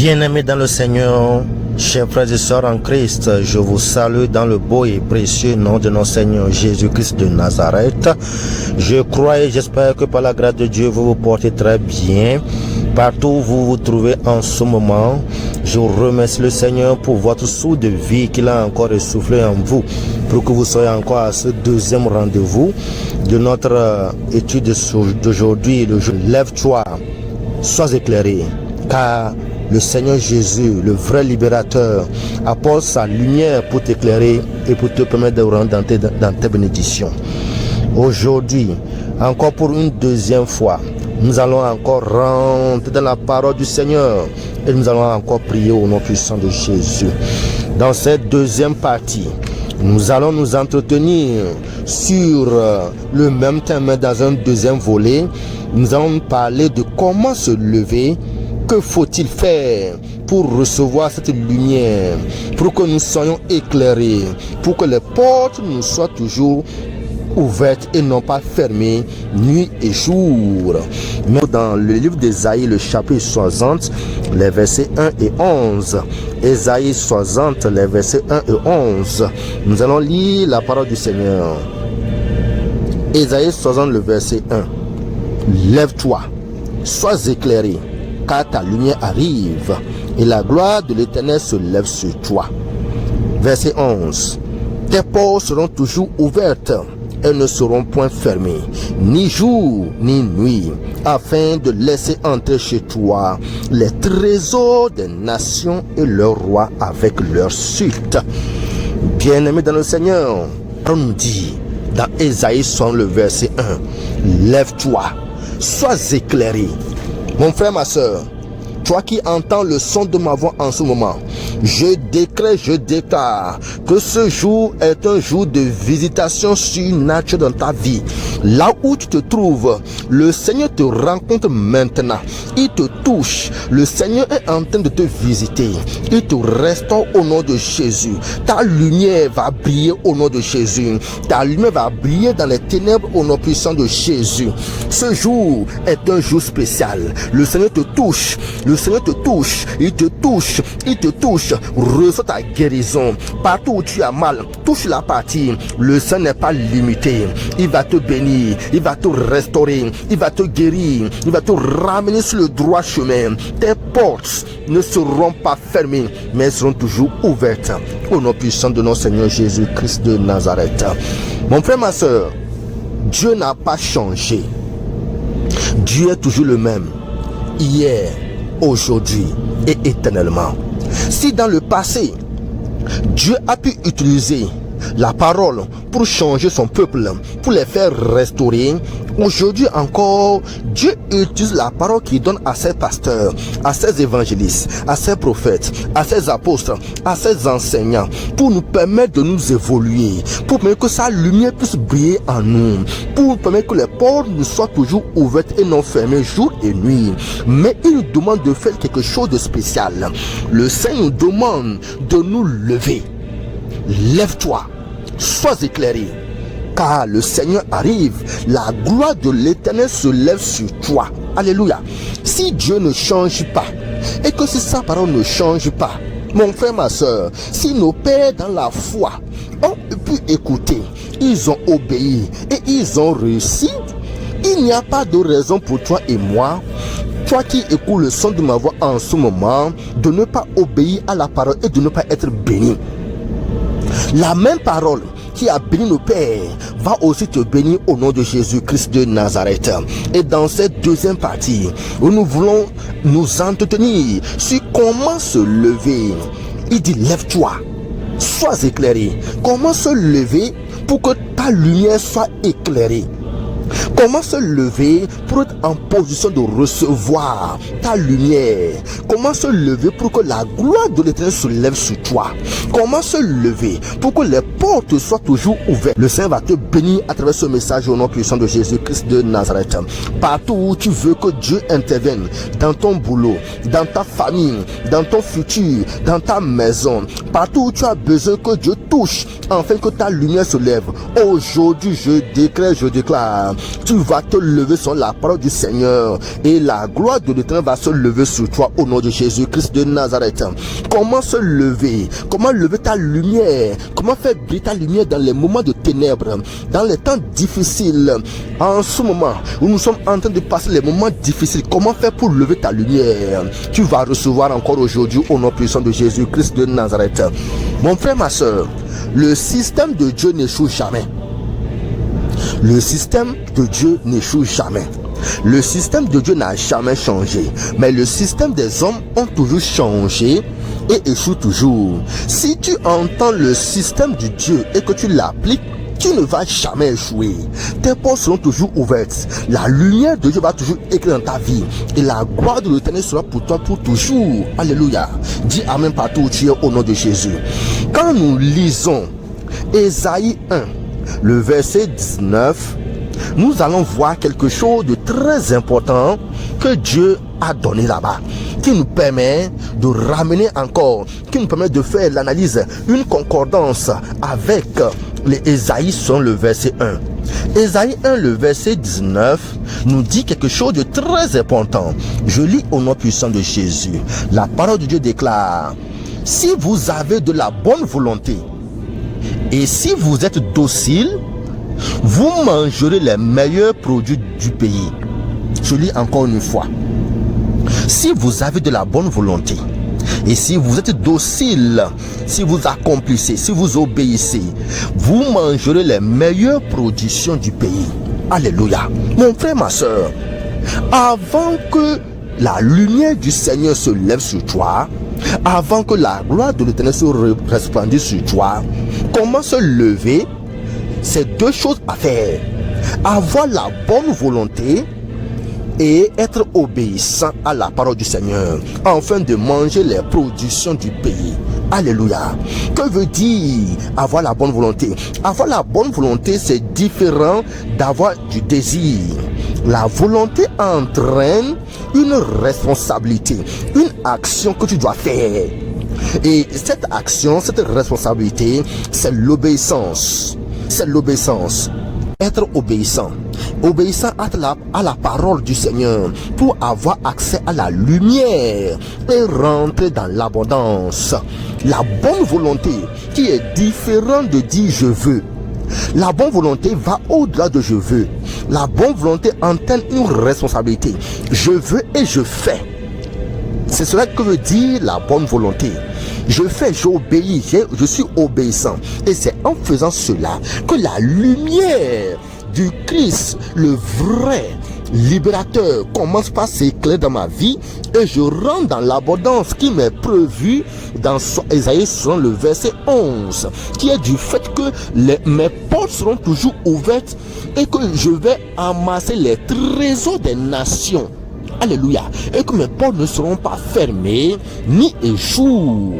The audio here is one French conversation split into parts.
Bien-aimés dans le Seigneur, chers frères et sœurs en Christ, je vous salue dans le beau et précieux nom de notre Seigneur Jésus-Christ de Nazareth. Je crois et j'espère que par la grâce de Dieu, vous vous portez très bien. Partout où vous vous trouvez en ce moment, je remercie le Seigneur pour votre souffle de vie qu'il a encore essoufflé en vous, pour que vous soyez encore à ce deuxième rendez-vous de notre étude d'aujourd'hui. Le jour, lève-toi, sois éclairé, car le Seigneur Jésus, le vrai libérateur, apporte sa lumière pour t'éclairer et pour te permettre de rentrer dans tes bénédictions. Aujourd'hui, encore pour une deuxième fois, nous allons encore rentrer dans la parole du Seigneur et nous allons encore prier au nom puissant de Jésus. Dans cette deuxième partie, nous allons nous entretenir sur le même thème, mais dans un deuxième volet. Nous allons parler de comment se lever. Que faut-il faire pour recevoir cette lumière, pour que nous soyons éclairés, pour que les portes nous soient toujours ouvertes et non pas fermées nuit et jour. Mais dans le livre d'Ésaïe, le chapitre 60, les versets 1 et 11, Ésaïe 60, les versets 1 et 11, nous allons lire la parole du Seigneur. Ésaïe 60, le verset 1. Lève-toi, sois éclairé, car ta lumière arrive et la gloire de l'Éternel se lève sur toi. Verset 11. Tes portes seront toujours ouvertes, elles ne seront point fermées, ni jour ni nuit, afin de laisser entrer chez toi les trésors des nations et leurs rois avec leur suite. Bien-aimés dans le Seigneur, on nous dit dans Ésaïe 60, le verset 1, lève-toi, sois éclairé. Mon frère, ma soeur, toi qui entends le son de ma voix en ce moment, je déclare que ce jour est un jour de visitation surnaturelle dans ta vie. Là où tu te trouves, le Seigneur te rencontre maintenant. Il te touche. Le Seigneur est en train de te visiter. Il te restaure au nom de Jésus. Ta lumière va briller au nom de Jésus. Ta lumière va briller dans les ténèbres au nom puissant de Jésus. Ce jour est un jour spécial. Le Seigneur te touche. Le Seigneur te touche. Il te touche. Il te touche. Reçois ta guérison. Partout où tu as mal, touche la partie. Le Seigneur n'est pas limité. Il va te bénir. Il va te restaurer. Il va te guérir. Il va te ramener sur le droit chemin. Tes portes ne seront pas fermées, mais elles seront toujours ouvertes. Au nom puissant de notre Seigneur Jésus-Christ de Nazareth. Mon frère, ma soeur, Dieu n'a pas changé. Dieu est toujours le même. Hier, aujourd'hui et éternellement. Si dans le passé, Dieu a pu utiliser la parole pour changer son peuple, pour les faire restaurer, aujourd'hui encore, Dieu utilise la parole qu'il donne à ses pasteurs, à ses évangélistes, à ses prophètes, à ses apôtres, à ses enseignants, pour nous permettre de nous évoluer, pour permettre que sa lumière puisse briller en nous, pour permettre que les portes nous soient toujours ouvertes et non fermées jour et nuit. Mais il nous demande de faire quelque chose de spécial. Le Seigneur nous demande de nous lever. Lève-toi, sois éclairé, car le Seigneur arrive, la gloire de l'Éternel se lève sur toi. Alléluia. Si Dieu ne change pas, et que si sa parole ne change pas, mon frère, ma soeur, si nos pères dans la foi ont pu écouter, ils ont obéi et ils ont réussi, il n'y a pas de raison pour toi et moi, toi qui écoutes le son de ma voix en ce moment, de ne pas obéir à la parole et de ne pas être béni. La même parole qui a béni nos pères va aussi te bénir au nom de Jésus-Christ de Nazareth. Et dans cette deuxième partie, où nous voulons nous entretenir sur comment se lever. Il dit lève-toi, sois éclairé. Comment se lever pour que ta lumière soit éclairée? Comment se lever pour être en position de recevoir ta lumière? Comment se lever pour que la gloire de l'Éternel se lève sur toi? Comment se lever pour que les portes soient toujours ouvertes. Le Seigneur va te bénir à travers ce message au nom puissant de Jésus-Christ de Nazareth. Partout où tu veux que Dieu intervienne, dans ton boulot, dans ta famille, dans ton futur, dans ta maison, partout où tu as besoin que Dieu touche, afin que ta lumière se lève. Aujourd'hui, je déclare, tu vas te lever sur la parole du Seigneur et la gloire de l'Éternel va se lever sur toi au nom de Jésus-Christ de Nazareth. Comment se lever? Comment lever ta lumière? Comment faire briller ta lumière dans les moments de ténèbres, dans les temps difficiles? En ce moment où nous sommes en train de passer les moments difficiles, comment faire pour lever ta lumière? Tu vas recevoir encore aujourd'hui au nom puissant de Jésus-Christ de Nazareth. Mon frère, ma soeur, le système de Dieu n'échoue jamais. Le système de Dieu n'échoue jamais. Le système de Dieu n'a jamais changé, mais le système des hommes ont toujours changé et échoue toujours. Si tu entends le système de Dieu et que tu l'appliques, tu ne vas jamais échouer. Tes portes seront toujours ouvertes. La lumière de Dieu va toujours éclairer dans ta vie. Et la gloire de l'Éternel sera pour toi pour toujours. Alléluia. Dis Amen partout où tu es au nom de Jésus. Quand nous lisons Ésaïe 1, le verset 19, nous allons voir quelque chose de très important que Dieu a donné là-bas, qui nous permet de ramener encore, qui nous permet de faire l'analyse, une concordance avec les Ésaïe sur le verset 1. Ésaïe 1, le verset 19, nous dit quelque chose de très important. Je lis au nom puissant de Jésus. La parole de Dieu déclare, si vous avez de la bonne volonté, et si vous êtes docile, vous mangerez les meilleurs produits du pays. Je lis encore une fois. Si vous avez de la bonne volonté, et si vous êtes docile, si vous accomplissez, si vous obéissez, vous mangerez les meilleures productions du pays. Alléluia. Mon frère, ma soeur, avant que la lumière du Seigneur se lève sur toi, avant que la gloire de l'Éternel se resplendisse sur toi, comment se lever? C'est deux choses à faire. Avoir la bonne volonté et être obéissant à la parole du Seigneur, afin de manger les productions du pays. Alléluia. Que veut dire avoir la bonne volonté? Avoir la bonne volonté, c'est différent d'avoir du désir. La volonté entraîne une responsabilité, une action que tu dois faire. Et cette action, cette responsabilité, c'est l'obéissance. C'est l'obéissance. Être obéissant. Obéissant à la parole du Seigneur pour avoir accès à la lumière et rentrer dans l'abondance. La bonne volonté qui est différente de dire je veux. La bonne volonté va au-delà de je veux. La bonne volonté entraîne une responsabilité. Je veux et je fais. C'est cela que veut dire la bonne volonté. Je fais, j'obéis, je suis obéissant. Et c'est en faisant cela que la lumière du Christ, le vrai libérateur, commence par s'éclairer dans ma vie et je rentre dans l'abondance qui m'est prévue dans Ésaïe 60, le verset 11, qui est du fait que mes portes seront toujours ouvertes et que je vais amasser les trésors des nations. Alléluia. Et que mes portes ne seront pas fermées ni échouent.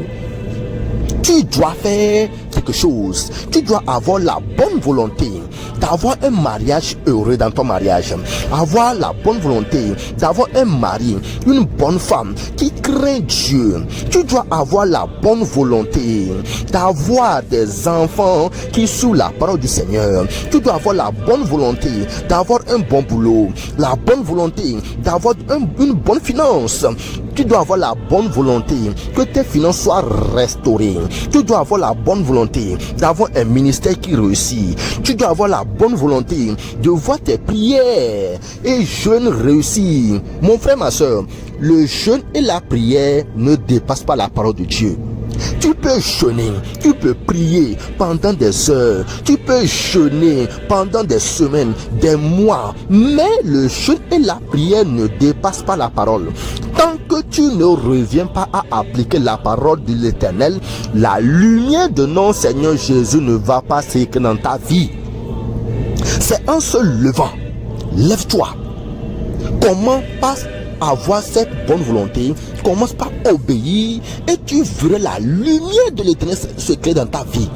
Tu dois faire quelque chose. Tu dois avoir la bonne volonté d'avoir un mariage heureux dans ton mariage. Avoir la bonne volonté d'avoir un mari, une bonne femme qui craint Dieu. Tu dois avoir la bonne volonté d'avoir des enfants qui suivent la parole du Seigneur. Tu dois avoir la bonne volonté d'avoir un bon boulot. La bonne volonté d'avoir une bonne finance. Tu dois avoir la bonne volonté que tes finances soient restaurées. Tu dois avoir la bonne volonté d'avoir un ministère qui réussit. Tu dois avoir la bonne volonté de voir tes prières et jeûnes réussir. Mon frère, ma soeur, le jeûne et la prière ne dépassent pas la parole de Dieu. Tu peux jeûner, tu peux prier pendant des heures, tu peux jeûner pendant des semaines, des mois, mais le jeûne et la prière ne dépassent pas la parole. Tant que tu ne reviens pas à appliquer la parole de l'Éternel, la lumière de notre Seigneur Jésus ne va pas s'éclairer dans ta vie. C'est en se levant, lève-toi. Comment passe avoir cette bonne volonté, commence par obéir et tu verras la lumière de l'Éternel s'éclairer dans ta vie.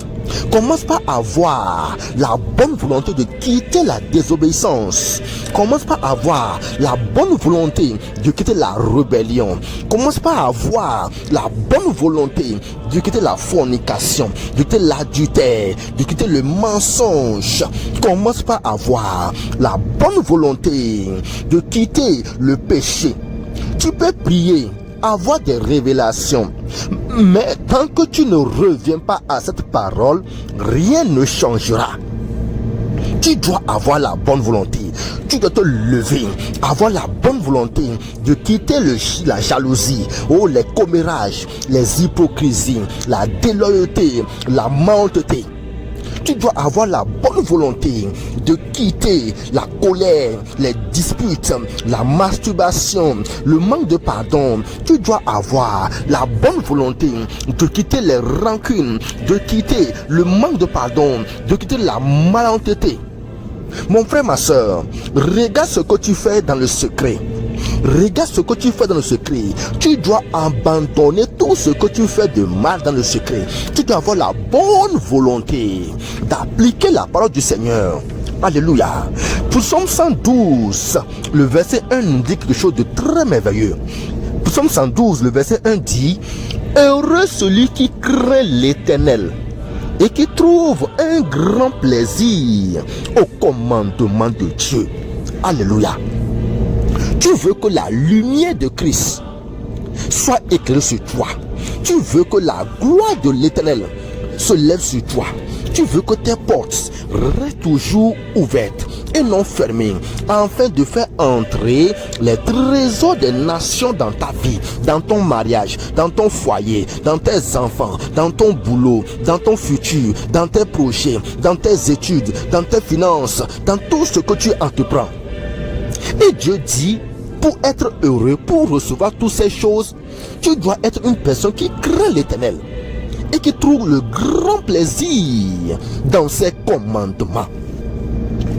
Commence par avoir la bonne volonté de quitter la désobéissance. Commence par avoir la bonne volonté de quitter la rébellion. Commence par avoir la bonne volonté de quitter la fornication, de quitter l'adultère, de quitter le mensonge. Commence par avoir la bonne volonté de quitter le péché. Tu peux prier, avoir des révélations, mais tant que tu ne reviens pas à cette parole, rien ne changera. Tu dois avoir la bonne volonté, tu dois te lever, avoir la bonne volonté de quitter la jalousie, les commérages, les hypocrisies, la déloyauté, la malhonnêteté. Tu dois avoir la bonne volonté de quitter la colère, les disputes, la masturbation, le manque de pardon. Tu dois avoir la bonne volonté de quitter les rancunes, de quitter le manque de pardon, de quitter la malhonnêteté. Mon frère, ma soeur, regarde ce que tu fais dans le secret. Regarde ce que tu fais dans le secret. Tu dois abandonner tout ce que tu fais de mal dans le secret. Tu dois avoir la bonne volonté d'appliquer la parole du Seigneur. Alléluia. Psaume 112, le verset 1 nous dit quelque chose de très merveilleux. Psaume 112, le verset 1 dit: heureux celui qui craint l'Éternel et qui trouve un grand plaisir au commandement de Dieu. Alléluia. Tu veux que la lumière de Christ soit éclairée sur toi. Tu veux que la gloire de l'Éternel se lève sur toi. Tu veux que tes portes restent toujours ouvertes et non fermées, afin de faire entrer les trésors des nations dans ta vie, dans ton mariage, dans ton foyer, dans tes enfants, dans ton boulot, dans ton futur, dans tes projets, dans tes études, dans tes finances, dans tout ce que tu entreprends. Et Dieu dit, pour être heureux, pour recevoir toutes ces choses, tu dois être une personne qui craint l'Éternel et qui trouve le grand plaisir dans ses commandements.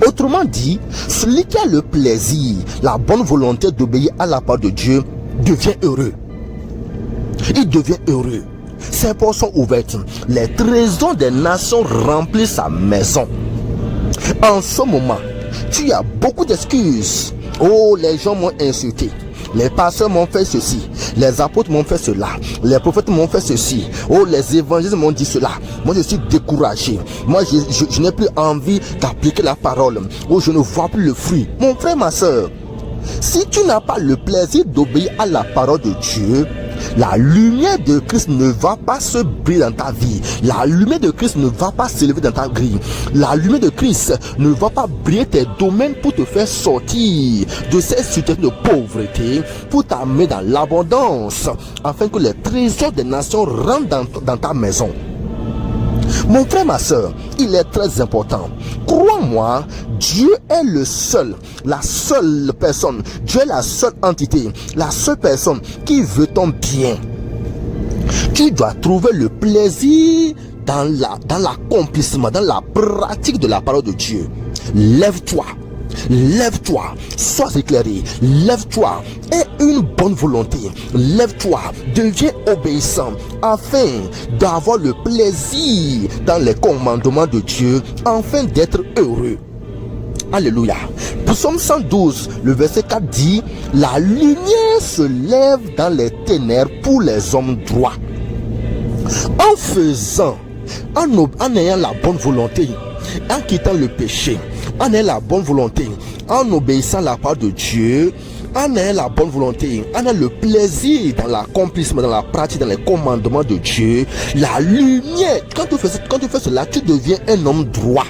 Autrement dit, celui qui a le plaisir, la bonne volonté d'obéir à la parole de Dieu, devient heureux. Il devient heureux. Ses portes sont ouvertes. Les trésors des nations remplissent sa maison. En ce moment, tu as beaucoup d'excuses. Oh, les gens m'ont insulté. Les pasteurs m'ont fait ceci. Les apôtres m'ont fait cela. Les prophètes m'ont fait ceci. Oh, les évangélistes m'ont dit cela. Moi, je suis découragé. Moi, je n'ai plus envie d'appliquer la parole. Oh, je ne vois plus le fruit. Mon frère, ma soeur, si tu n'as pas le plaisir d'obéir à la parole de Dieu, la lumière de Christ ne va pas se briller dans ta vie. La lumière de Christ ne va pas s'élever dans ta grille. La lumière de Christ ne va pas briller tes domaines pour te faire sortir de cette situation de pauvreté, pour t'amener dans l'abondance, afin que les trésors des nations rentrent dans ta maison. Mon frère, ma soeur, il est très important. Crois-moi, Dieu est le seul, la seule personne. Dieu est la seule entité, la seule personne qui veut ton bien. Tu dois trouver le plaisir dans l'accomplissement, dans la pratique de la parole de Dieu. Lève-toi. Lève-toi, sois éclairé, lève-toi, aie une bonne volonté, lève-toi, deviens obéissant afin d'avoir le plaisir dans les commandements de Dieu, afin d'être heureux. Alléluia. Psaume 112, le verset 4 dit: la lumière se lève dans les ténèbres pour les hommes droits. En faisant, en ayant la bonne volonté, en quittant le péché, en ayant la bonne volonté, en obéissant à la parole de Dieu, en ayant la bonne volonté, en ayant le plaisir dans l'accomplissement, dans la pratique, dans les commandements de Dieu, la lumière, quand tu fais cela, tu deviens un homme droit.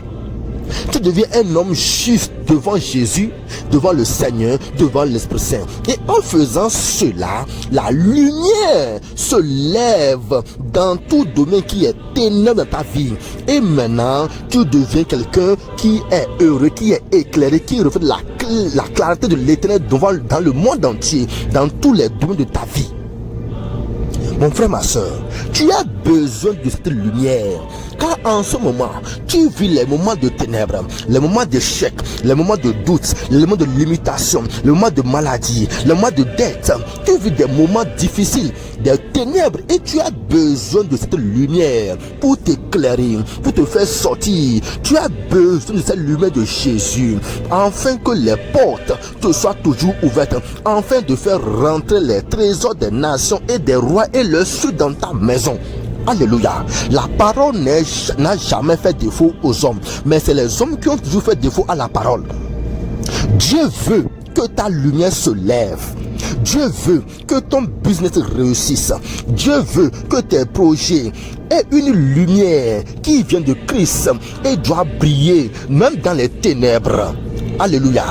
Tu deviens un homme juste devant Jésus, devant le Seigneur, devant l'Esprit Saint. Et en faisant cela, la lumière se lève dans tout domaine qui est ténèbre dans ta vie. Et maintenant, tu deviens quelqu'un qui est heureux, qui est éclairé, qui reflète la clarté de l'Éternel dans le monde entier, dans tous les domaines de ta vie. Mon frère, ma soeur, tu as besoin de cette lumière. Car en ce moment, tu vis les moments de ténèbres, les moments d'échec, les moments de doute, les moments de limitation, les moments de maladie, les moments de dette. Tu vis des moments difficiles, des ténèbres, et tu as besoin de cette lumière pour t'éclairer, pour te faire sortir. Tu as besoin de cette lumière de Jésus, afin que les portes te soient toujours ouvertes, afin de faire rentrer les trésors des nations et des rois et le sud dans ta maison. Alléluia. La parole n'a jamais fait défaut aux hommes, mais c'est les hommes qui ont toujours fait défaut à la parole. Dieu veut que ta lumière se lève. Dieu veut que ton business réussisse. Dieu veut que tes projets aient une lumière qui vient de Christ et doit briller même dans les ténèbres. Alléluia.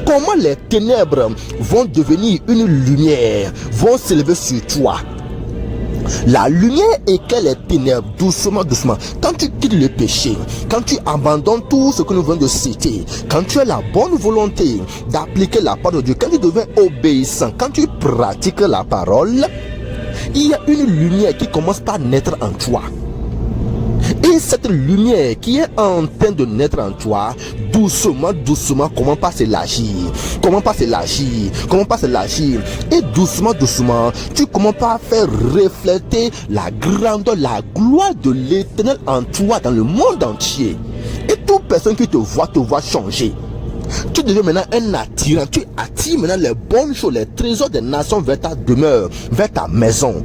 Comment les ténèbres vont devenir une lumière, vont s'élever sur toi? La lumière éclaire les ténèbres doucement, doucement. Quand tu quittes le péché, quand tu abandonnes tout ce que nous venons de citer, quand tu as la bonne volonté d'appliquer la parole de Dieu, quand tu deviens obéissant, quand tu pratiques la parole, il y a une lumière qui commence par naître en toi. Et cette lumière qui est en train de naître en toi, doucement, doucement, commence par s'élargir. Et doucement, doucement, tu commences par faire refléter la grandeur, la gloire de l'Éternel en toi dans le monde entier. Et toute personne qui te voit changer. Tu deviens maintenant un attirant. Tu attires maintenant les bonnes choses, les trésors des nations vers ta demeure, vers ta maison.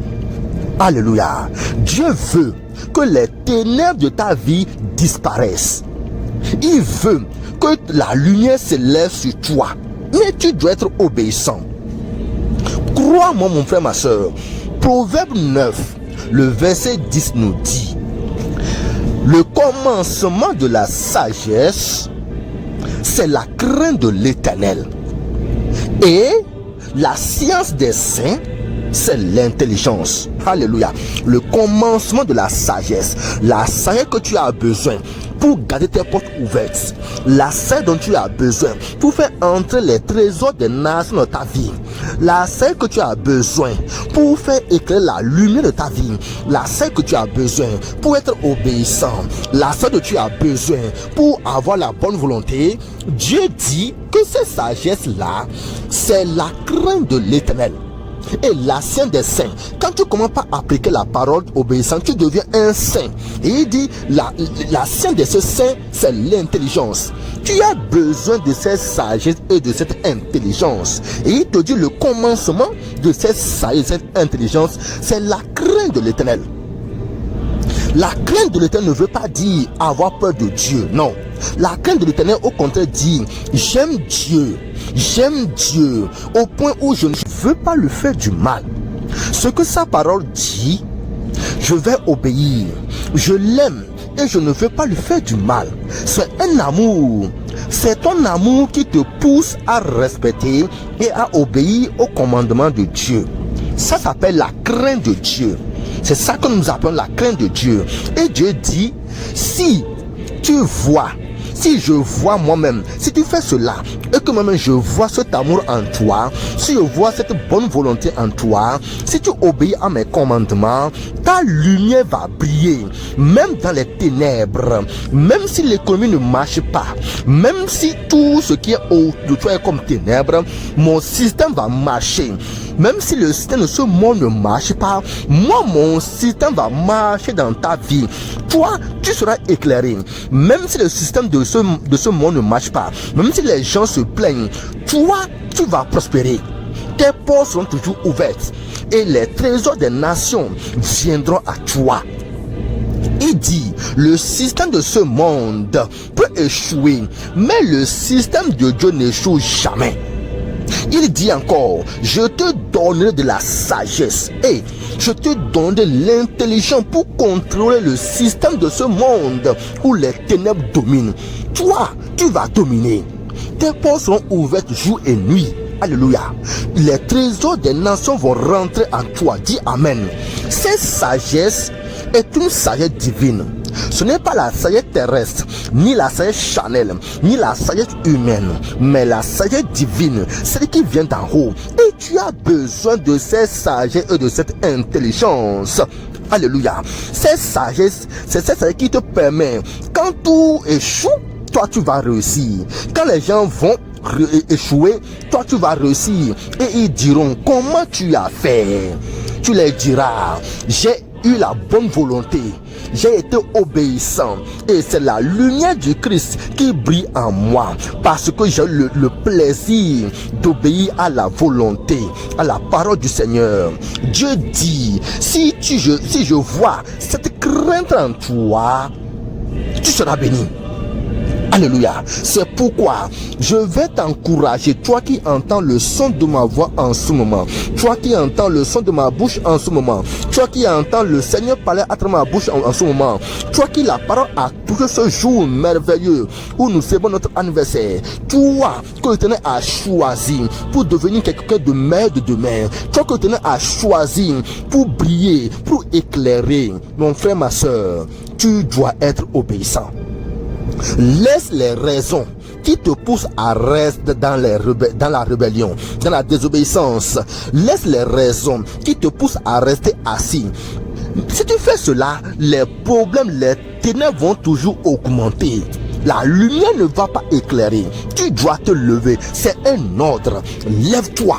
Alléluia. Dieu veut que les ténèbres de ta vie disparaissent. Il veut que la lumière se lève sur toi. Mais tu dois être obéissant. Crois-moi, mon frère, ma soeur. Proverbe 9, le verset 10 nous dit: le commencement de la sagesse, c'est la crainte de l'Éternel. Et la science des saints, c'est l'intelligence. Alléluia. Le commencement de la sagesse que tu as besoin pour garder tes portes ouvertes, la sagesse dont tu as besoin pour faire entrer les trésors des nations dans ta vie, la sagesse que tu as besoin pour faire éclairer la lumière de ta vie, la sagesse que tu as besoin pour être obéissant, la sagesse que tu as besoin pour avoir la bonne volonté. Dieu dit que cette sagesse-là, c'est la crainte de l'Éternel et la science des saints. Quand tu commences par appliquer la parole obéissant, tu deviens un saint. Et il dit la science de ce saint, c'est l'intelligence. Tu as besoin de cette sagesse et de cette intelligence. Et il te dit le commencement de cette sagesse et cette intelligence, c'est la crainte de l'Éternel. La crainte de l'Éternel ne veut pas dire avoir peur de Dieu, non. La crainte de l'Éternel, au contraire, dit j'aime Dieu, au point où je ne veux pas lui faire du mal. Ce que sa parole dit, je vais obéir. Je l'aime et je ne veux pas lui faire du mal. C'est un amour. C'est ton amour qui te pousse à respecter et à obéir au commandement de Dieu. Ça s'appelle la crainte de Dieu. C'est ça que nous appelons la crainte de Dieu. Et Dieu dit, si je vois moi-même, si tu fais cela, et que moi-même je vois cet amour en toi, si je vois cette bonne volonté en toi, si tu obéis à mes commandements, ta lumière va briller, même dans les ténèbres, même si l'économie ne marche pas, même si tout ce qui est autour de toi est comme ténèbres, mon système va marcher. Même si le système de ce monde ne marche pas, moi, mon système va marcher dans ta vie. Toi, tu seras éclairé. Même si le système de ce monde ne marche pas, même si les gens se plaignent, toi, tu vas prospérer. Tes portes seront toujours ouvertes et les trésors des nations viendront à toi. Il dit, le système de ce monde peut échouer, mais le système de Dieu n'échoue jamais. Il dit encore, je te donnerai de la sagesse et je te donnerai de l'intelligence pour contrôler le système de ce monde où les ténèbres dominent. Toi, tu vas dominer. Tes portes seront ouvertes jour et nuit. Alléluia. Les trésors des nations vont rentrer en toi. Dis Amen. Cette sagesse est une sagesse divine. Ce n'est pas la sagesse terrestre, ni la sagesse charnelle, ni la sagesse humaine, mais la sagesse divine, celle qui vient d'en haut. Et tu as besoin de cette sagesse et de cette intelligence. Alléluia. Cette sagesse, c'est cette sagesse qui te permet, quand tout échoue, toi tu vas réussir. Quand les gens vont échouer, toi tu vas réussir. Et ils diront, comment tu as fait? Tu leur diras, j'ai eu la bonne volonté, j'ai été obéissant, et c'est la lumière du Christ qui brille en moi, parce que j'ai eu le plaisir d'obéir à la volonté, à la parole du Seigneur. Dieu dit, si je vois cette crainte en toi, tu seras béni. Alléluia. C'est pourquoi je vais t'encourager, toi qui entends le son de ma voix en ce moment, toi qui entends le son de ma bouche en ce moment, toi qui entends le Seigneur parler à travers ma bouche en ce moment, toi qui la parole a touché ce jour merveilleux où nous célébrons notre anniversaire, toi que l'Éternel a choisi pour devenir quelqu'un de meilleur de demain, toi que l'Éternel a choisi pour briller, pour éclairer, mon frère, ma soeur, tu dois être obéissant. Laisse les raisons qui te poussent à rester dans la rébellion, dans la désobéissance. Laisse les raisons qui te poussent à rester assis. Si tu fais cela, les problèmes, les ténèbres vont toujours augmenter. La lumière ne va pas éclairer. Tu dois te lever. C'est un ordre. Lève-toi.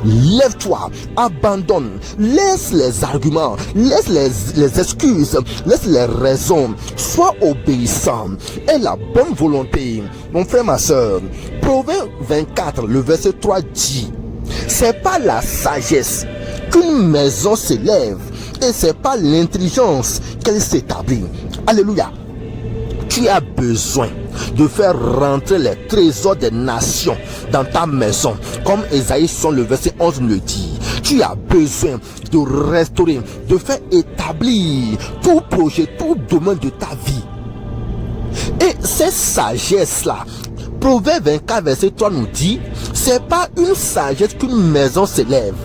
Lève-toi. Abandonne. Laisse les arguments. Laisse les excuses. Laisse les raisons. Sois obéissant. Et la bonne volonté. Mon frère, ma soeur. Proverbe 24, le verset 3 dit, c'est pas la sagesse qu'une maison s'élève. Et c'est pas l'intelligence qu'elle s'établit. Alléluia. Tu as besoin de faire rentrer les trésors des nations dans ta maison, comme Ésaïe 60, le verset 11 nous le dit. Tu as besoin de restaurer, de faire établir tout projet, tout domaine de ta vie. Et cette sagesse-là, Proverbe 24, verset 3 nous dit, c'est pas une sagesse qu'une maison s'élève.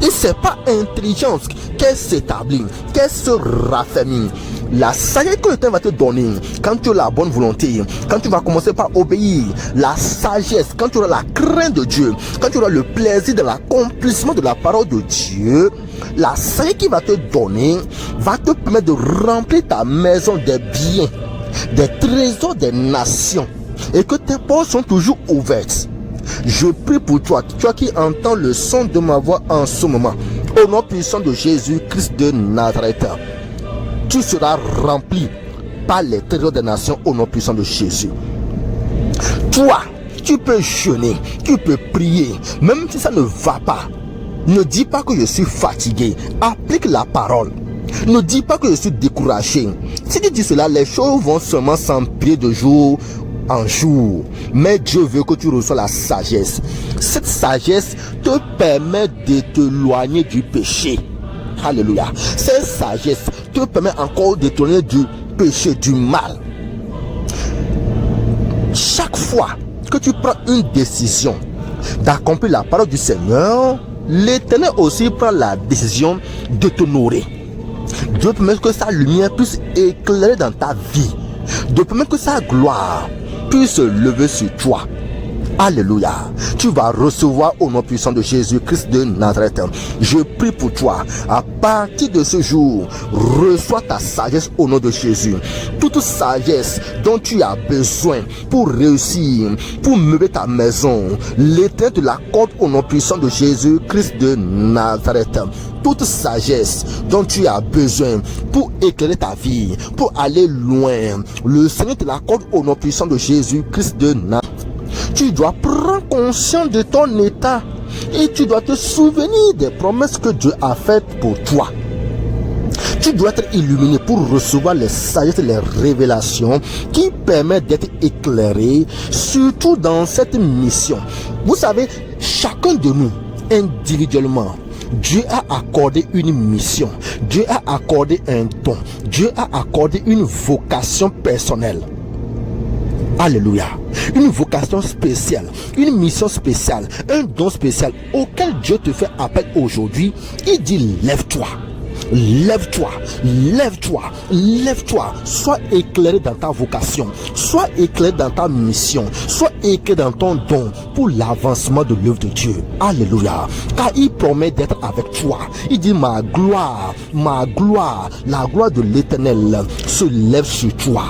Et c'est pas intelligence qu'elle s'établit, qu'elle se raffermit. La sagesse que l'Éternel va te donner, quand tu as la bonne volonté, quand tu vas commencer par obéir, la sagesse, quand tu auras la crainte de Dieu, quand tu auras le plaisir de l'accomplissement de la parole de Dieu, la sagesse qu'il va te donner va te permettre de remplir ta maison des biens, des trésors des nations, et que tes portes sont toujours ouvertes. Je prie pour toi, toi qui entends le son de ma voix en ce moment, au nom puissant de Jésus-Christ de Nazareth, tu seras rempli par les trésors des nations au nom puissant de Jésus. Toi, tu peux jeûner, tu peux prier, même si ça ne va pas. Ne dis pas que je suis fatigué, applique la parole. Ne dis pas que je suis découragé. Si tu dis cela, les choses vont seulement s'empirer de jour en jour. Mais Dieu veut que tu reçoives la sagesse. Cette sagesse te permet de t'éloigner du péché. Alléluia. Cette sagesse te permet encore de t'éloigner du péché, du mal. Chaque fois que tu prends une décision d'accomplir la parole du Seigneur, l'Éternel aussi prend la décision de t'honorer. Dieu permet que sa lumière puisse éclairer dans ta vie. Dieu permet que sa gloire puisse se lever sur toi. Alléluia. Tu vas recevoir au nom puissant de Jésus-Christ de Nazareth. Je prie pour toi. À partir de ce jour, reçois ta sagesse au nom de Jésus. Toute sagesse dont tu as besoin pour réussir, pour meubler ta maison, l'Éternel te l'accorde au nom puissant de Jésus-Christ de Nazareth. Toute sagesse dont tu as besoin pour éclairer ta vie, pour aller loin, le Seigneur te l'accorde au nom puissant de Jésus-Christ de Nazareth. Tu dois prendre conscience de ton état et tu dois te souvenir des promesses que Dieu a faites pour toi. Tu dois être illuminé pour recevoir les sagesses et les révélations qui permettent d'être éclairé, surtout dans cette mission. Vous savez, chacun de nous, individuellement, Dieu a accordé une mission, Dieu a accordé un don, Dieu a accordé une vocation personnelle. Alléluia. Une vocation spéciale, une mission spéciale, un don spécial auquel Dieu te fait appel aujourd'hui. Il dit lève-toi. Lève-toi, lève-toi, lève-toi. Sois éclairé dans ta vocation, sois éclairé dans ta mission, sois éclairé dans ton don pour l'avancement de l'œuvre de Dieu. Alléluia. Car il promet d'être avec toi. Il dit ma gloire, la gloire de l'Éternel se lève sur toi.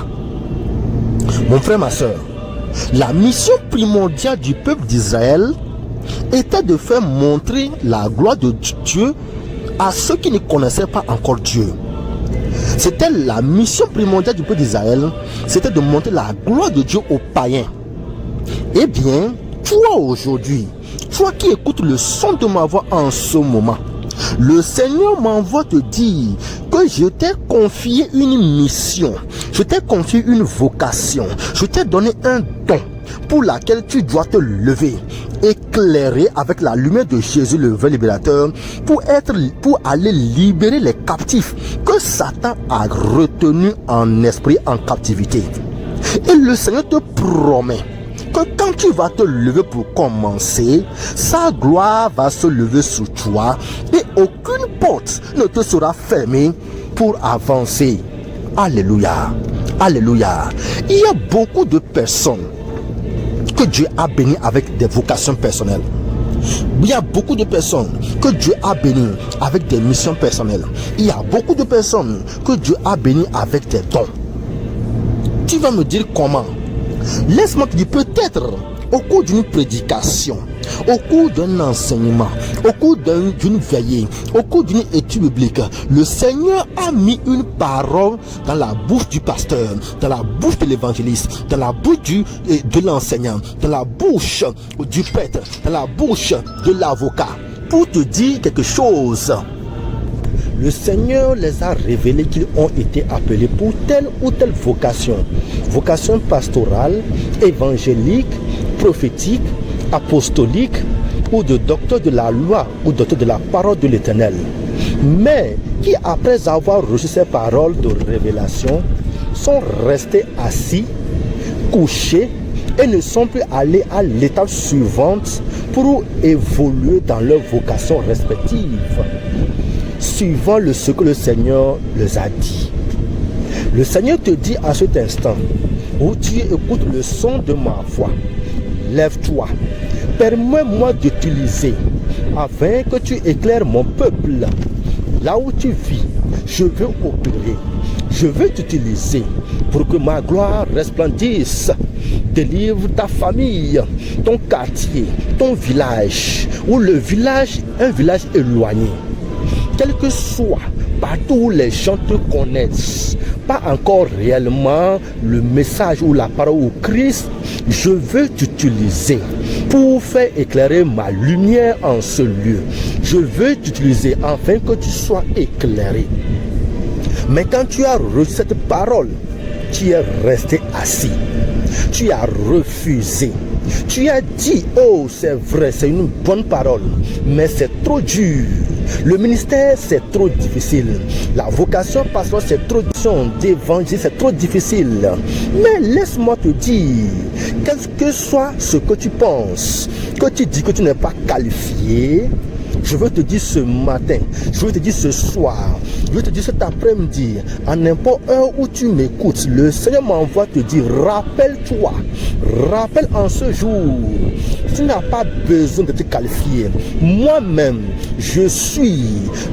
Mon frère, ma soeur, la mission primordiale du peuple d'Israël était de faire montrer la gloire de Dieu à ceux qui ne connaissaient pas encore Dieu. C'était la mission primordiale du peuple d'Israël, c'était de montrer la gloire de Dieu aux païens. Eh bien, toi aujourd'hui, toi qui écoutes le son de ma voix en ce moment, le Seigneur m'envoie te dire que je t'ai confié une mission, je t'ai confié une vocation, je t'ai donné un don pour laquelle tu dois te lever, éclairé avec la lumière de Jésus le vrai libérateur, pour aller libérer les captifs que Satan a retenus en esprit en captivité. Et le Seigneur te promet que quand tu vas te lever pour commencer, sa gloire va se lever sur toi et aucune porte ne te sera fermée pour avancer. Alléluia, alléluia. Il y a beaucoup de personnes que Dieu a béni avec des vocations personnelles. Il y a beaucoup de personnes que Dieu a béni avec des missions personnelles. Il y a beaucoup de personnes que Dieu a béni avec des dons. Tu vas me dire comment? Laisse-moi te dire, peut-être au cours d'une prédication, au cours d'un enseignement, au cours d'une veillée, au cours d'une étude biblique, le Seigneur a mis une parole dans la bouche du pasteur, dans la bouche de l'évangéliste, dans la bouche de l'enseignant, dans la bouche du prêtre, dans la bouche de l'avocat, pour te dire quelque chose. Le Seigneur les a révélés qu'ils ont été appelés pour telle ou telle vocation. Vocation pastorale, évangélique, prophétique, apostolique ou de docteur de la loi ou docteur de la parole de l'Éternel. Mais qui après avoir reçu ces paroles de révélation sont restés assis, couchés et ne sont plus allés à l'étape suivante pour évoluer dans leurs vocations respectives, suivant ce que le Seigneur les a dit. Le Seigneur te dit à cet instant où tu écoutes le son de ma voix, lève-toi, permets-moi d'utiliser afin que tu éclaires mon peuple. Là où tu vis, je veux opérer, je veux t'utiliser pour que ma gloire resplendisse. Délivre ta famille, ton quartier, ton village, ou un village éloigné. Quel que soit, partout où les gens te connaissent, pas encore réellement le message ou la parole ou Christ, je veux t'utiliser pour faire éclairer ma lumière en ce lieu. Je veux t'utiliser afin que tu sois éclairé. Mais quand tu as reçu cette parole, tu es resté assis. Tu as refusé. Tu as dit, oh c'est vrai, c'est une bonne parole, mais c'est trop dur. Le ministère c'est trop difficile. La vocation pastorale c'est trop difficile. D'évangile c'est trop difficile. Mais laisse-moi te dire, quel que soit ce que tu penses, que tu dis que tu n'es pas qualifié, je veux te dire ce matin, je veux te dire ce soir, je veux te dire cet après-midi, à n'importe heure où tu m'écoutes, le Seigneur m'envoie te dire, rappelle-toi, rappelle en ce jour, tu n'as pas besoin de te qualifier. Moi-même, je suis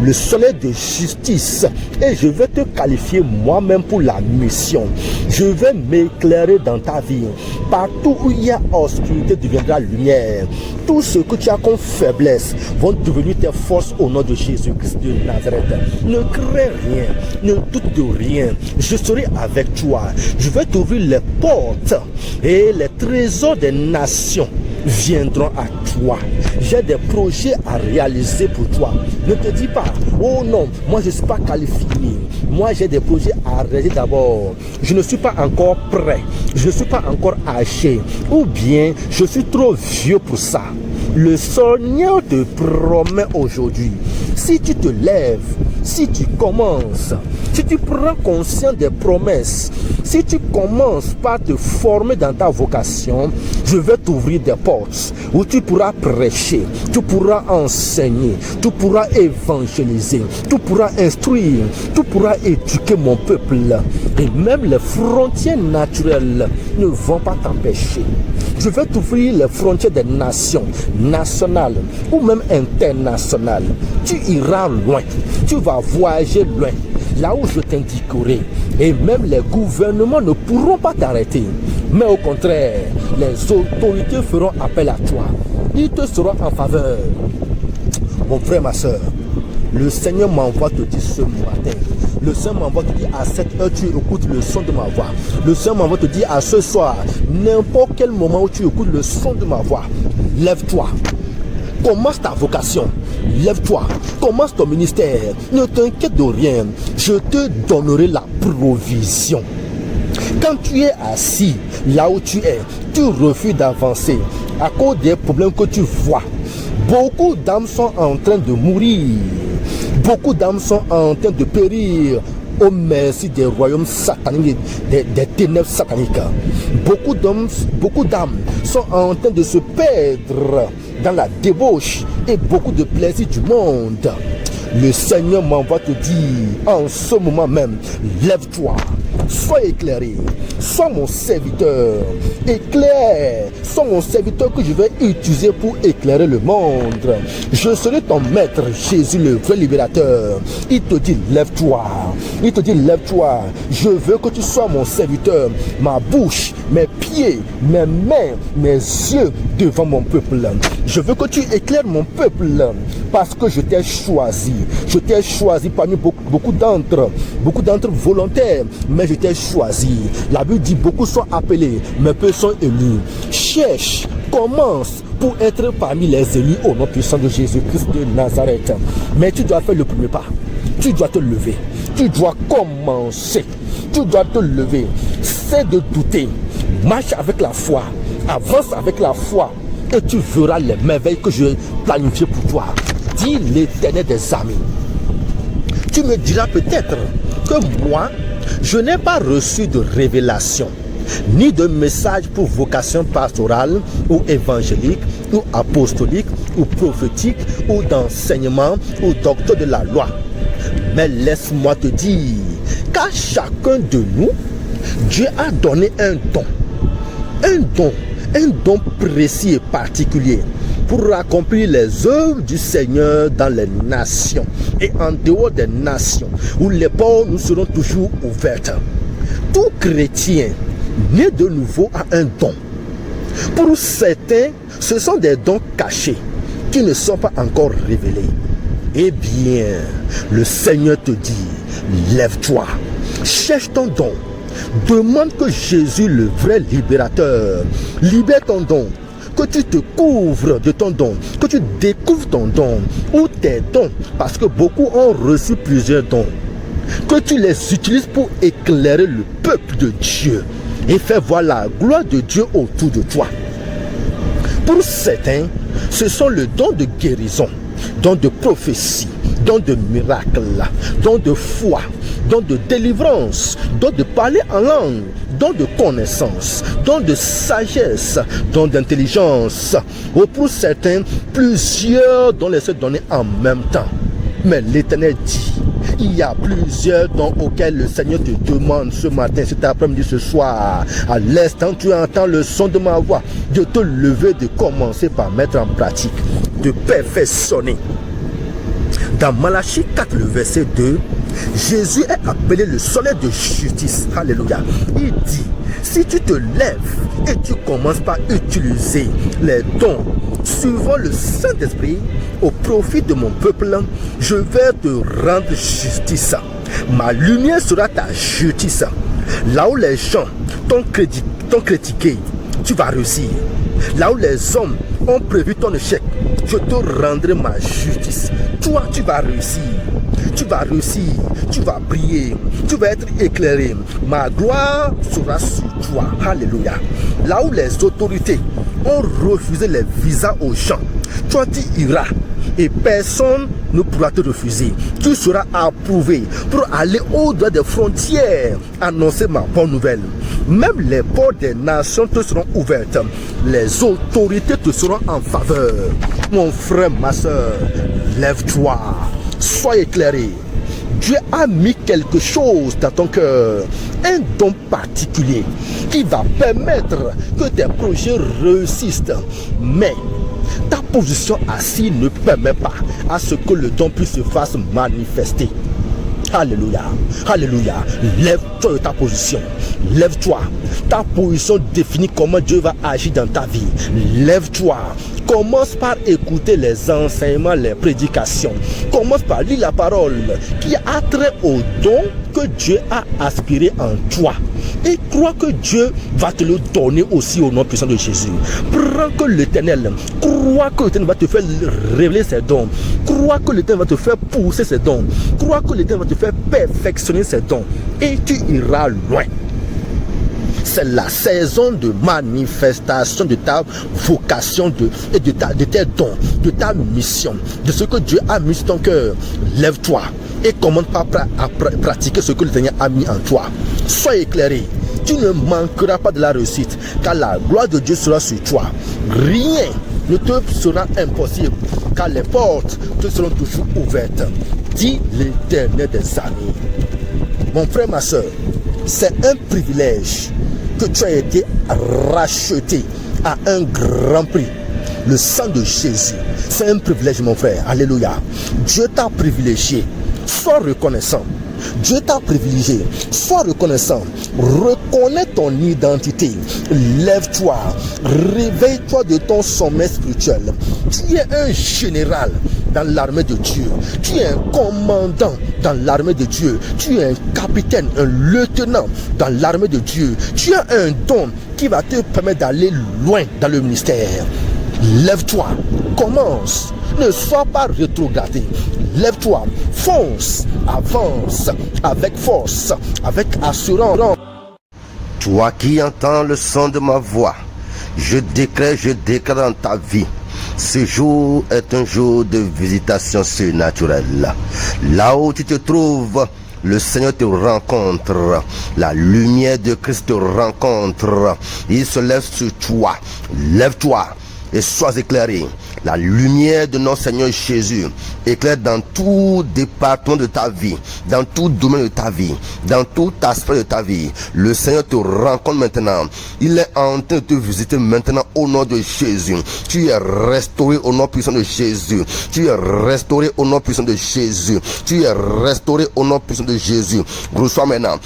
le soleil de justice et je vais te qualifier moi-même pour la mission. Je vais m'éclairer dans ta vie. Partout où il y a obscurité deviendra lumière. Tout ce que tu as comme faiblesse vont devenir tes forces au nom de Jésus-Christ de Nazareth. Ne crains rien, ne doute de rien. Je serai avec toi. Je vais t'ouvrir les portes et les trésors des nations viendront à toi. J'ai des projets à réaliser pour toi. Ne te dis pas, oh non, moi je ne suis pas qualifié. Moi j'ai des projets à réaliser d'abord. Je ne suis pas encore prêt. Je ne suis pas encore âgé. Ou bien je suis trop vieux pour ça. Le Seigneur te promet aujourd'hui, si tu te lèves, si tu commences, si tu prends conscience des promesses, si tu commences par te former dans ta vocation, je vais t'ouvrir des portes où tu pourras prêcher, tu pourras enseigner, tu pourras évangéliser, tu pourras instruire, tu pourras éduquer mon peuple. Et même les frontières naturelles ne vont pas t'empêcher. Je vais t'ouvrir les frontières des nations, nationales ou même internationales. Tu iras loin, tu vas voyager loin, là où je t'indiquerai. Et même les gouvernements ne pourront pas t'arrêter. Mais au contraire, les autorités feront appel à toi. Ils te seront en faveur. Mon frère, ma soeur, le Seigneur m'envoie te dire ce matin. Le Seigneur m'envoie te dire à cette heure, tu écoutes le son de ma voix. Le Seigneur m'envoie te dire à ce soir, n'importe quel moment où tu écoutes le son de ma voix, lève-toi. Commence ta vocation. Lève-toi. Commence ton ministère. Ne t'inquiète de rien. Je te donnerai la provision. Quand tu es assis là où tu es, tu refuses d'avancer à cause des problèmes que tu vois. Beaucoup d'âmes sont en train de mourir. Beaucoup d'âmes sont en train de périr au merci des royaumes sataniques, des ténèbres sataniques. Beaucoup d'âmes sont en train de se perdre dans la débauche et beaucoup de plaisirs du monde. Le Seigneur m'envoie te dire en ce moment même, lève-toi, sois éclairé, sois mon serviteur, éclaire, sois mon serviteur que je vais utiliser pour éclairer le monde. Je serai ton maître, Jésus le vrai libérateur. Il te dit lève-toi, il te dit lève-toi, je veux que tu sois mon serviteur, ma bouche, mes pieds, mes mains, mes yeux devant mon peuple. Je veux que tu éclaires mon peuple parce que je t'ai choisi. Je t'ai choisi parmi beaucoup d'entre volontaires, mais je t'ai choisi. La Bible dit beaucoup sont appelés, mais peu sont élus. Cherche, commence pour être parmi les élus au nom puissant de Jésus-Christ de Nazareth. Mais tu dois faire le premier pas. Tu dois te lever. Tu dois commencer. Tu dois te lever. C'est de douter. Marche avec la foi. Avance avec la foi. Et tu verras les merveilles que je planifie pour toi. Dis l'Éternel des armées. Tu me diras peut-être que moi, je n'ai pas reçu de révélation, ni de message pour vocation pastorale ou évangélique, ou apostolique, ou prophétique, ou d'enseignement, ou docteur de la loi. Mais laisse-moi te dire qu'à chacun de nous, Dieu a donné un don précis et particulier pour accomplir les œuvres du Seigneur dans les nations et en dehors des nations où les portes nous seront toujours ouvertes. Tout chrétien né de nouveau a un don. Pour certains, ce sont des dons cachés qui ne sont pas encore révélés. Eh bien, le Seigneur te dit, lève-toi, cherche ton don. Demande que Jésus, le vrai libérateur, libère ton don. Que tu te couvres de ton don, que tu découvres ton don ou tes dons, parce que beaucoup ont reçu plusieurs dons. Que tu les utilises pour éclairer le peuple de Dieu et faire voir la gloire de Dieu autour de toi. Pour certains, ce sont le don de guérison, don de prophétie, don de miracle, don de foi, don de délivrance, don de parler en langue, don de connaissance, don de sagesse, don d'intelligence. Ou pour certains, plusieurs dons les sont donnés en même temps. Mais l'Éternel dit, il y a plusieurs dons auxquels le Seigneur te demande ce matin, cet après-midi, ce soir. À l'instant où tu entends le son de ma voix, de te lever, de commencer par mettre en pratique, de perfectionner. Dans Malachie 4, le verset 2, Jésus est appelé le soleil de justice. Alléluia. Il dit, si tu te lèves et tu commences par utiliser les dons suivant le Saint-Esprit au profit de mon peuple, je vais te rendre justice. Ma lumière sera ta justice. Là où les gens t'ont critiqué, tu vas réussir. Là où les hommes ont prévu ton échec, je te rendrai ma justice. Toi, tu vas réussir. Tu vas réussir, tu vas briller, tu vas être éclairé. Ma gloire sera sur toi. Alléluia. Là où les autorités ont refusé les visas aux gens, toi tu iras et personne ne pourra te refuser. Tu seras approuvé pour aller au-delà des frontières, annoncer ma bonne nouvelle. Même les portes des nations te seront ouvertes. Les autorités te seront en faveur. Mon frère, ma soeur, lève-toi, sois éclairé. Dieu a mis quelque chose dans ton cœur, un don particulier qui va permettre que tes projets réussissent. Mais ta position assise ne permet pas à ce que le don puisse se fasse manifester. Alléluia, alléluia. Lève-toi de ta position. Lève-toi. Ta position définit comment Dieu va agir dans ta vie. Lève-toi. Commence par écouter les enseignements, les prédications. Commence par lire la parole qui a trait au don que Dieu a aspiré en toi. Et crois que Dieu va te le donner aussi au nom puissant de Jésus. Prends que l'Éternel, crois que l'Éternel va te faire révéler ses dons. Crois que l'Éternel va te faire pousser ses dons. Crois que l'Éternel va te faire perfectionner ses dons. Et tu iras loin. C'est la saison de manifestation de ta vocation, de tes dons, de ta mission, de ce que Dieu a mis sur ton cœur. Lève-toi et commence par à pratiquer ce que le Seigneur a mis en toi. Sois éclairé. Tu ne manqueras pas de la réussite, car la gloire de Dieu sera sur toi. Rien ne te sera impossible, car les portes te seront toujours ouvertes. Dit l'Éternel des armées. Mon frère, ma soeur, c'est un privilège que tu as été racheté à un grand prix. Le sang de Jésus, c'est un privilège, mon frère. Alléluia. Dieu t'a privilégié. Sois reconnaissant. Dieu t'a privilégié. Sois reconnaissant. Reconnais ton identité. Lève-toi. Réveille-toi de ton sommeil spirituel. Tu es un général dans l'armée de Dieu. Tu es un commandant dans l'armée de Dieu. Tu es un capitaine, un lieutenant dans l'armée de Dieu. Tu as un don qui va te permettre d'aller loin dans le ministère. Lève-toi, commence, ne sois pas rétrogradé. Lève-toi, fonce, avance avec force, avec assurance. Toi qui entends le son de ma voix, je déclare dans ta vie. Ce jour est un jour de visitation surnaturelle. Là où tu te trouves, le Seigneur te rencontre. La lumière de Christ te rencontre. Il se lève sur toi. Lève-toi et sois éclairé. La lumière de notre Seigneur Jésus éclaire dans tout département de ta vie, dans tout domaine de ta vie, dans tout aspect de ta vie. Le Seigneur te rencontre maintenant. Il est en train de te visiter maintenant au nom de Jésus. Tu es restauré au nom puissant de Jésus. Tu es restauré au nom puissant de Jésus. Tu es restauré au nom puissant de Jésus. Reçois maintenant.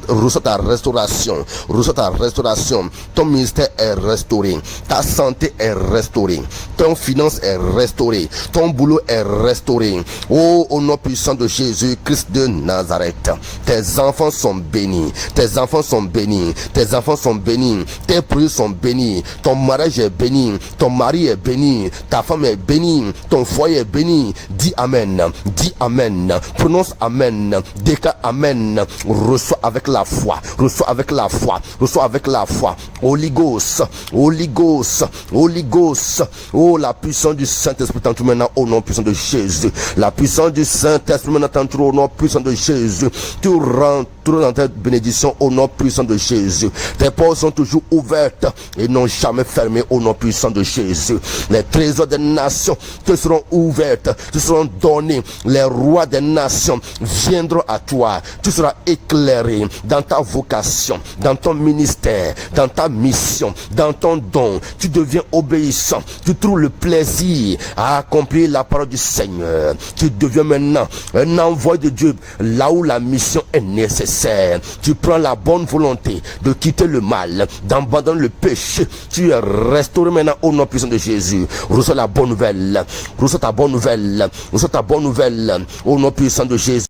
Reçois ta restauration. Reçois ta restauration. Ton ministère est restauré. Ta santé est restaurée. Ton finance est restaurée. Ton boulot est restauré. Oh, au nom puissant de Jésus Christ de Nazareth. Tes enfants sont bénis. Tes enfants sont bénis. Tes enfants sont bénis. Tes projets sont bénis. Ton mariage est béni. Ton mari est béni. Ta femme est bénie. Ton foyer est béni. Dis Amen. Dis Amen. Prononce Amen. Déclare Amen. Reçois avec la foi. Reçois avec la foi. Reçois avec la foi. Holy Ghost. Holy Ghost. Holy Ghost. Oh, la puissance du Saint-Esprit t'entoure maintenant au nom puissant de Jésus. La puissance du Saint-Esprit maintenant t'entoure au nom puissant de Jésus. Tu rentres dans ta bénédiction au nom puissant de Jésus. Tes portes sont toujours ouvertes et non jamais fermées au nom puissant de Jésus. Les trésors des nations te seront ouvertes, te seront donnés. Les rois des nations viendront à toi. Tu seras éclairé dans ta vocation, dans ton ministère, dans ta mission, dans ton don. Tu deviens obéissant. Tu trouves le plaisir à accomplir la parole du Seigneur. Tu deviens maintenant un envoyé de Dieu là où la mission est nécessaire. Tu prends la bonne volonté de quitter le mal, d'abandonner le péché. Tu es restauré maintenant au nom puissant de Jésus. Reçois la bonne nouvelle. Reçois ta bonne nouvelle. Reçois ta bonne nouvelle au nom puissant de Jésus.